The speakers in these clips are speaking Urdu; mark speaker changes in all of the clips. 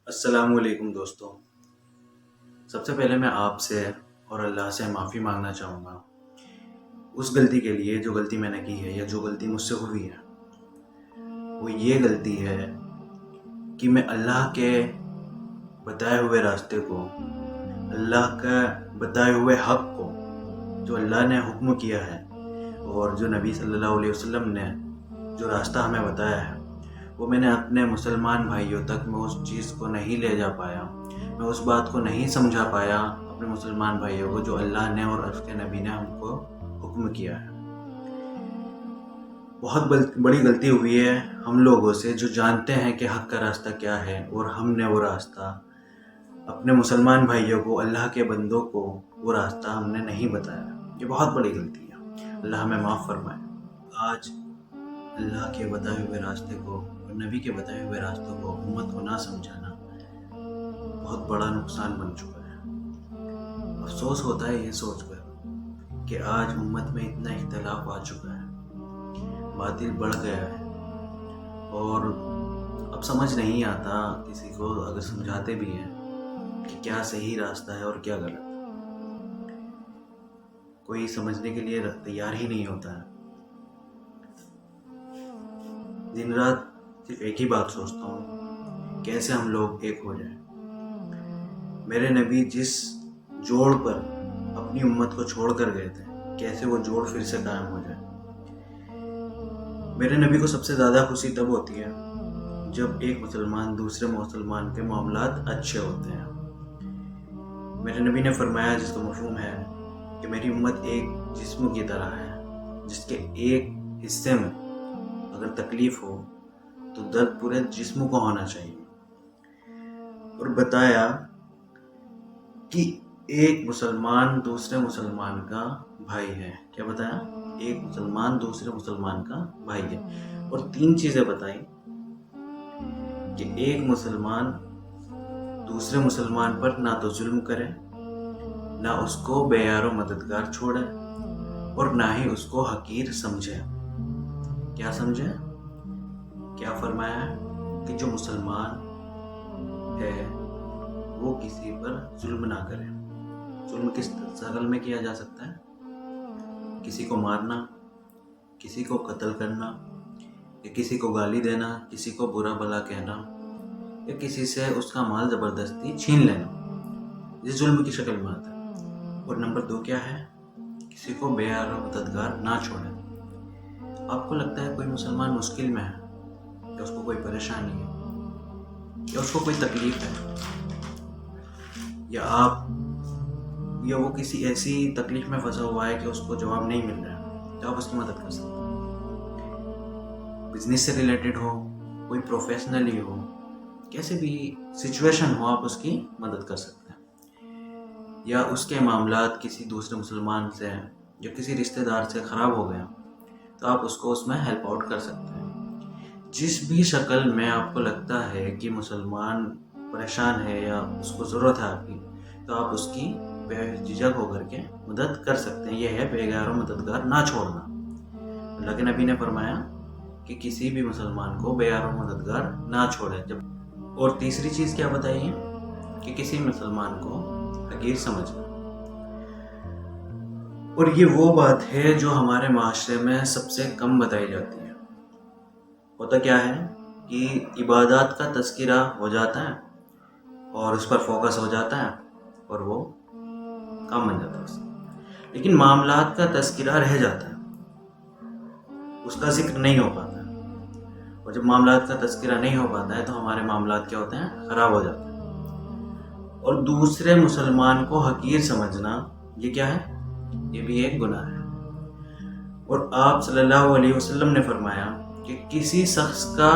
Speaker 1: السلام علیکم دوستوں. سب سے پہلے میں آپ سے اور اللہ سے معافی مانگنا چاہوں گا اس غلطی کے لیے جو غلطی میں نے کی ہے یا جو غلطی مجھ سے ہوئی ہے. وہ یہ غلطی ہے کہ میں اللہ کے بتائے ہوئے راستے کو، اللہ کا بتائے ہوئے حق کو، جو اللہ نے حکم کیا ہے اور جو نبی صلی اللہ علیہ وسلم نے جو راستہ ہمیں بتایا ہے، وہ میں نے اپنے مسلمان بھائیوں تک میں اس چیز کو نہیں لے جا پایا. میں اس بات کو نہیں سمجھا پایا اپنے مسلمان بھائیوں کو جو اللہ نے اور اس کے نبی نے ہم کو حکم کیا ہے. بہت بڑی غلطی ہوئی ہے ہم لوگوں سے جو جانتے ہیں کہ حق کا راستہ کیا ہے اور ہم نے وہ راستہ اپنے مسلمان بھائیوں کو، اللہ کے بندوں کو وہ راستہ ہم نے نہیں بتایا. یہ بہت بڑی غلطی ہے. اللہ ہمیں معاف فرمائے. آج اللہ کے بتائے ہوئے راستے کو اور نبی کے بتائے ہوئے راستوں کو امت کو نہ سمجھانا بہت بڑا نقصان بن چکا ہے. افسوس ہوتا ہے یہ سوچ کر کہ آج امت میں اتنا اختلاف آ چکا ہے، باطل بڑھ گیا ہے، اور اب سمجھ نہیں آتا کسی کو اگر سمجھاتے بھی ہیں کہ کیا صحیح راستہ ہے اور کیا غلط. کوئی سمجھنے کے لیے تیار ہی نہیں ہوتا ہے. دن رات صرف ایک ہی بات سوچتا ہوں، کیسے ہم لوگ ایک ہو جائیں. میرے نبی جس جوڑ پر اپنی امت کو چھوڑ کر گئے تھے، کیسے وہ جوڑ پھر سے قائم ہو جائے. میرے نبی کو سب سے زیادہ خوشی تب ہوتی ہے جب ایک مسلمان دوسرے مسلمان کے معاملات اچھے ہوتے ہیں. میرے نبی نے فرمایا، جس کا مفہوم ہے کہ میری امت ایک جسم کی طرح ہے، جس کے ایک حصے میں اگر تکلیف ہو تو درد پورے جسم کو ہونا چاہیے. اور بتایا کہ ایک مسلمان دوسرے مسلمان کا بھائی ہے. کیا بتایا؟ ایک مسلمان دوسرے مسلمان کا بھائی ہے. اور 3 چیزیں بتائی کہ ایک مسلمان دوسرے مسلمان پر نہ تو ظلم کرے، نہ اس کو بے یار و مددگار چھوڑے، اور نہ ہی اس کو حقیر سمجھے. کیا سمجھے؟ کیا فرمایا ہے کہ جو مسلمان ہے وہ کسی پر ظلم نہ کرے. ظلم کس شکل میں کیا جا سکتا ہے؟ کسی کو مارنا، کسی کو قتل کرنا، یا کسی کو گالی دینا، کسی کو برا بھلا کہنا، یا کسی سے اس کا مال زبردستی چھین لینا، یہ ظلم کی شکل میں آتا ہے. اور نمبر 2 کیا ہے؟ کسی کو بے یار و مددگار نہ چھوڑے. آپ کو لگتا ہے کوئی مسلمان مشکل میں ہے، یا اس کو کوئی پریشانی ہے، یا اس کو کوئی تکلیف ہے، یا وہ کسی ایسی تکلیف میں پھنسا ہوا ہے کہ اس کو جواب نہیں مل رہا ہے، تو آپ اس کی مدد کر سکتے ہیں. بزنس سے ریلیٹڈ ہو، کوئی پروفیشنلی ہو، کیسے بھی سچویشن ہو، آپ اس کی مدد کر سکتے ہیں. یا اس کے معاملات کسی دوسرے مسلمان سے یا کسی رشتہ دار سے خراب ہو گیا تو آپ اس کو اس میں ہیلپ آؤٹ کر سکتے ہیں. جس بھی شکل میں آپ کو لگتا ہے کہ مسلمان پریشان ہے یا اس کو ضرورت ہے آپ کی، تو آپ اس کی بے جھجک ہو کر کے مدد کر سکتے ہیں. یہ ہے بے یار و مددگار نہ چھوڑنا. اللہ کے نبی نے فرمایا کہ کسی بھی مسلمان کو بے یار و مددگار نہ چھوڑے. اور تیسری چیز کیا بتائیے؟ کہ کسی مسلمان کو حقیر سمجھنا. اور یہ وہ بات ہے جو ہمارے معاشرے میں سب سے کم بتائی جاتی ہے. ہوتا کیا ہے کہ عبادات کا تذکرہ ہو جاتا ہے اور اس پر فوکس ہو جاتا ہے اور وہ کام بن جاتا ہے اس کا، لیکن معاملات کا تذکرہ رہ جاتا ہے، اس کا ذکر نہیں ہو پاتا ہے. اور جب معاملات کا تذکرہ نہیں ہو پاتا ہے تو ہمارے معاملات کیا ہوتے ہیں؟ خراب ہو جاتے ہیں. اور دوسرے مسلمان کو حقیر سمجھنا، یہ کیا ہے؟ یہ بھی ایک گناہ ہے. اور آپ صلی اللہ علیہ وسلم نے فرمایا کہ کسی شخص کا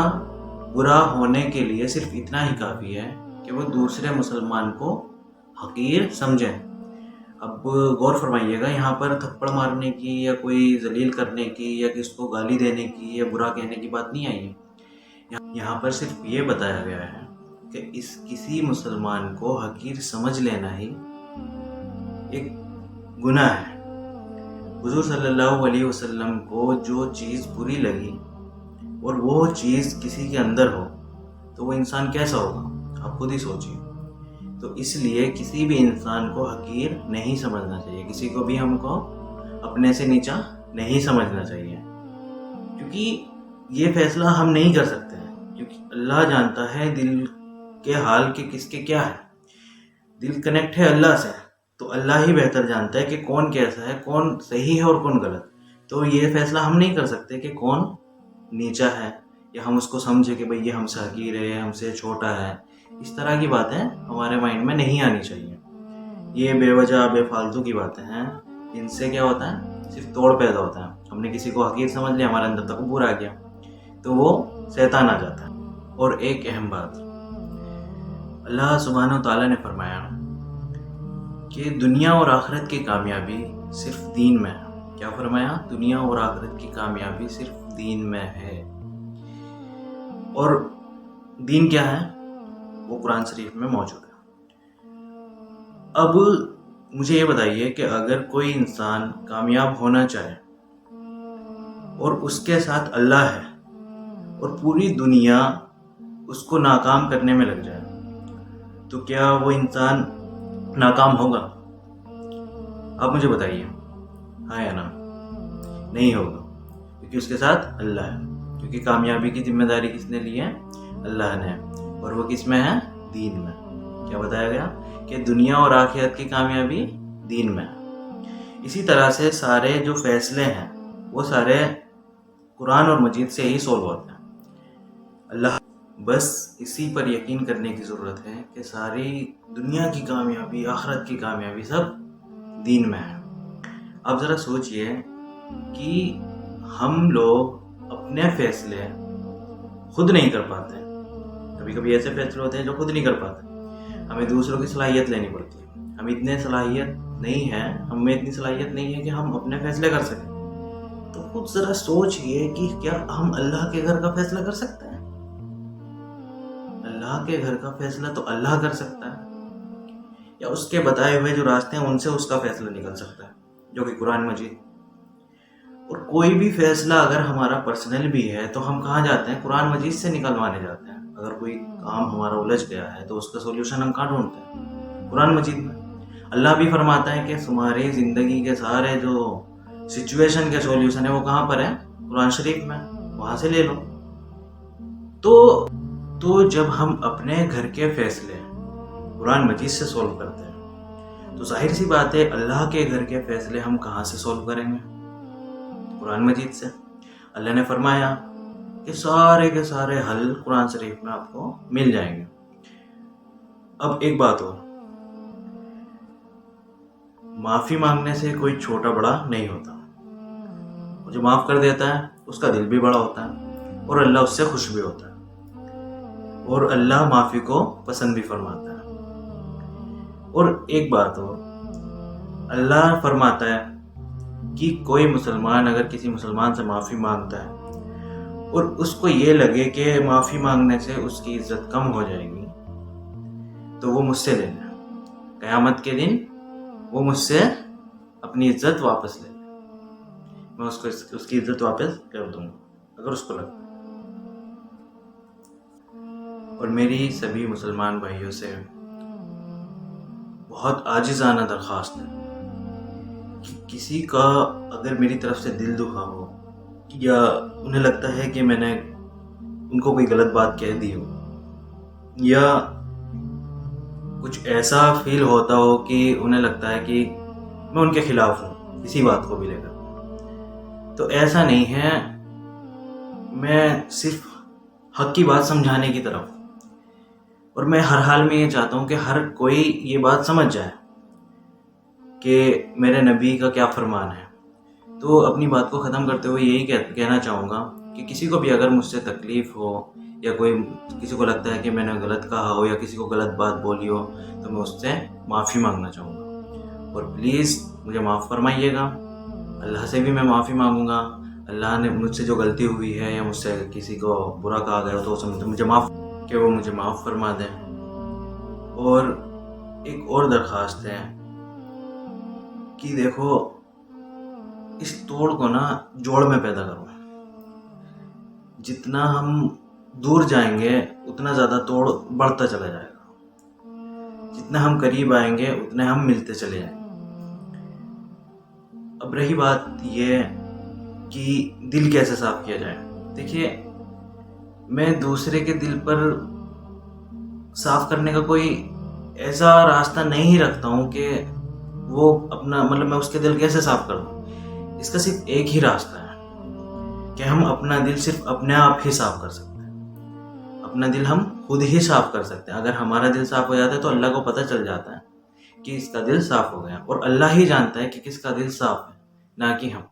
Speaker 1: برا ہونے کے لیے صرف اتنا ہی کافی ہے کہ وہ دوسرے مسلمان کو حقیر سمجھیں. اب غور فرمائیے گا، یہاں پر تھپڑ مارنے کی یا کوئی ذلیل کرنے کی یا کس کو گالی دینے کی یا برا کہنے کی بات نہیں آئی ہے. یہاں پر صرف یہ بتایا گیا ہے کہ کسی مسلمان کو حقیر سمجھ لینا ہی ایک گناہ ہے. حضور صلی اللہ علیہ وسلم کو جو چیز بری لگی اور وہ چیز کسی کے اندر ہو تو وہ انسان کیسا ہوگا؟ آپ خود ہی سوچیے. تو اس لیے کسی بھی انسان کو حقیر نہیں سمجھنا چاہیے, کسی کو بھی ہم کو اپنے سے نیچا نہیں سمجھنا چاہیے, کیونکہ یہ فیصلہ ہم نہیں کر سکتے ہیں, کیونکہ اللہ جانتا ہے دل کے حال کہ کس کے کیا ہے. دل کنیکٹ ہے اللہ سے, تو اللہ ہی بہتر جانتا ہے کہ کون کیسا ہے, کون صحیح ہے اور کون غلط. تو یہ فیصلہ ہم نہیں کر سکتے کہ کون نیچا ہے, یا ہم اس کو سمجھے کہ بھئی یہ ہم سے حقیر ہے, ہم سے چھوٹا ہے. اس طرح کی باتیں ہمارے مائنڈ میں نہیں آنی چاہیے. یہ بے وجہ بے فالتو کی باتیں ہیں, ان سے کیا ہوتا ہے, صرف توڑ پیدا ہوتا ہے. ہم نے کسی کو حقیر سمجھ لیا, ہمارے اندر تکبر آ گیا, تو وہ شیطان آ جاتا ہے. اور ایک اہم بات, اللہ سبحانہ و تعالیٰ نے فرمایا کہ دنیا اور آخرت کی کامیابی صرف دین میں ہے. کیا فرمایا؟ دنیا اور آخرت کی کامیابی صرف دین میں ہے. اور دین کیا ہے؟ وہ قرآن شریف میں موجود ہے. اب مجھے یہ بتائیے کہ اگر کوئی انسان کامیاب ہونا چاہے اور اس کے ساتھ اللہ ہے, اور پوری دنیا اس کو ناکام کرنے میں لگ جائے, تو کیا وہ انسان ناکام ہوگا؟ آپ مجھے بتائیے, ہاں یا نا؟ نہیں ہوگا, کیونکہ اس کے ساتھ اللہ ہے. کیونکہ کامیابی کی ذمہ داری کس نے لی ہے؟ اللہ نے. اور وہ کس میں ہے؟ دین میں. کیا بتایا گیا؟ کہ دنیا اور آخرت کی کامیابی دین میں ہے. اسی طرح سے سارے جو فیصلے ہیں وہ سارے قرآن اور مجید سے ہی سولو ہوتے ہیں. اللہ بس اسی پر یقین کرنے کی ضرورت ہے کہ ساری دنیا کی کامیابی, آخرت کی کامیابی سب دین میں ہے. آپ ذرا سوچئے کہ ہم لوگ اپنے فیصلے خود نہیں کر پاتے. کبھی کبھی ایسے فیصلے ہوتے ہیں جو خود نہیں کر پاتے, ہمیں دوسروں کی صلاحیت لینی پڑتی ہے. ہم اتنے صلاحیت نہیں ہے, ہم میں اتنی صلاحیت نہیں ہے کہ ہم اپنے فیصلے کر سکیں. تو خود ذرا سوچئے کہ کیا ہم اللہ کے گھر کا فیصلہ کر سکتے ہیں؟ اللہ کے گھر کا فیصلہ تو اللہ کر سکتا ہے, یا اس کے بتائے ہوئے جو راستے ہیں ان سے اس کا فیصلہ نکل سکتا ہے, جو کہ قرآن مجید. اور کوئی بھی فیصلہ اگر ہمارا پرسنل بھی ہے تو ہم کہاں جاتے ہیں؟ قرآن مجید سے نکلوانے جاتے ہیں. اگر کوئی کام ہمارا الجھ گیا ہے تو اس کا سولوشن ہم کہاں ڈھونڈتے ہیں؟ قرآن مجید میں. اللہ بھی فرماتا ہے کہ تمہاری زندگی کے سارے جو سچویشن کے سولوشن ہے وہ کہاں پر ہے؟ قرآن شریف میں, وہاں سے لے لو. تو جب ہم اپنے گھر کے فیصلے قرآن مجید سے سولو کرتے ہیں تو ظاہر سی بات ہے اللہ کے گھر کے فیصلے ہم کہاں سے سولو کریں گے؟ قرآن مجید سے. اللہ نے فرمایا کہ سارے کے سارے حل قرآن شریف میں آپ کو مل جائیں گے. اب ایک بات ہو, معافی مانگنے سے کوئی چھوٹا بڑا نہیں ہوتا. جو معاف کر دیتا ہے اس کا دل بھی بڑا ہوتا ہے, اور اللہ اس سے خوش بھی ہوتا ہے, اور اللہ معافی کو پسند بھی فرماتا ہے. اور ایک بات ہو, اللہ فرماتا ہے کہ کوئی مسلمان اگر کسی مسلمان سے معافی مانگتا ہے اور اس کو یہ لگے کہ معافی مانگنے سے اس کی عزت کم ہو جائے گی, تو وہ مجھ سے لے لے. قیامت کے دن وہ مجھ سے اپنی عزت واپس لے لے, میں اس کی عزت واپس کر دوں گا اگر اس کو لگتا ہے. اور میری سبھی مسلمان بھائیوں سے بہت عاجزانہ درخواست ہے کہ کسی کا اگر میری طرف سے دل دکھا ہو, یا انہیں لگتا ہے کہ میں نے ان کو کوئی غلط بات کہہ دی ہو, یا کچھ ایسا فیل ہوتا ہو کہ انہیں لگتا ہے کہ میں ان کے خلاف ہوں کسی بات کو بھی لے کر, تو ایسا نہیں ہے. میں صرف حق کی بات سمجھانے کی طرف ہوں, اور میں ہر حال میں یہ چاہتا ہوں کہ ہر کوئی یہ بات سمجھ جائے کہ میرے نبی کا کیا فرمان ہے. تو اپنی بات کو ختم کرتے ہوئے یہی کہنا چاہوں گا کہ کسی کو بھی اگر مجھ سے تکلیف ہو, یا کسی کو لگتا ہے کہ میں نے غلط کہا ہو یا کسی کو غلط بات بولی ہو, تو میں اس سے معافی مانگنا چاہوں گا. اور پلیز مجھے معاف فرمائیے گا. اللہ سے بھی میں معافی مانگوں گا. اللہ نے مجھ سے جو غلطی ہوئی ہے یا مجھ سے کسی کو برا کہا گیا ہو تو مجھے وہ مجھے معاف فرما دیں. اور ایک اور درخواست ہے کہ دیکھو, اس توڑ کو نا جوڑ میں پیدا کرو. جتنا ہم دور جائیں گے اتنا زیادہ توڑ بڑھتا چلا جائے گا. جتنا ہم قریب آئیں گے اتنے ہم ملتے چلے جائیں گے۔ اب رہی بات یہ کہ دل کیسے صاف کیا جائے، دیکھیے میں دوسرے کے دل پر صاف کرنے کا کوئی ایسا راستہ نہیں رکھتا ہوں کہ وہ اپنا میں اس کے دل کیسے صاف کر دوں۔ اس کا صرف ایک ہی راستہ ہے کہ ہم اپنا دل صرف اپنے آپ ہی صاف کر سکتے ہیں۔ اپنا دل ہم خود ہی صاف کر سکتے ہیں۔ اگر ہمارا دل صاف ہو جاتا ہے تو اللہ کو پتہ چل جاتا ہے کہ اس کا دل صاف ہو گیا، اور اللہ ہی جانتا ہے کہ کس کا دل صاف ہے، نہ کہ ہم،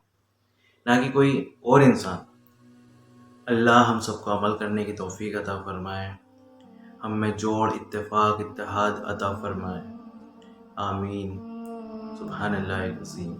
Speaker 1: نہ کہ کوئی اور انسان۔ اللہ ہم سب کو عمل کرنے کی توفیق عطا فرمائے، ہم میں جوڑ، اتفاق، اتحاد عطا فرمائے، آمین۔ سبحان اللہ العظیم۔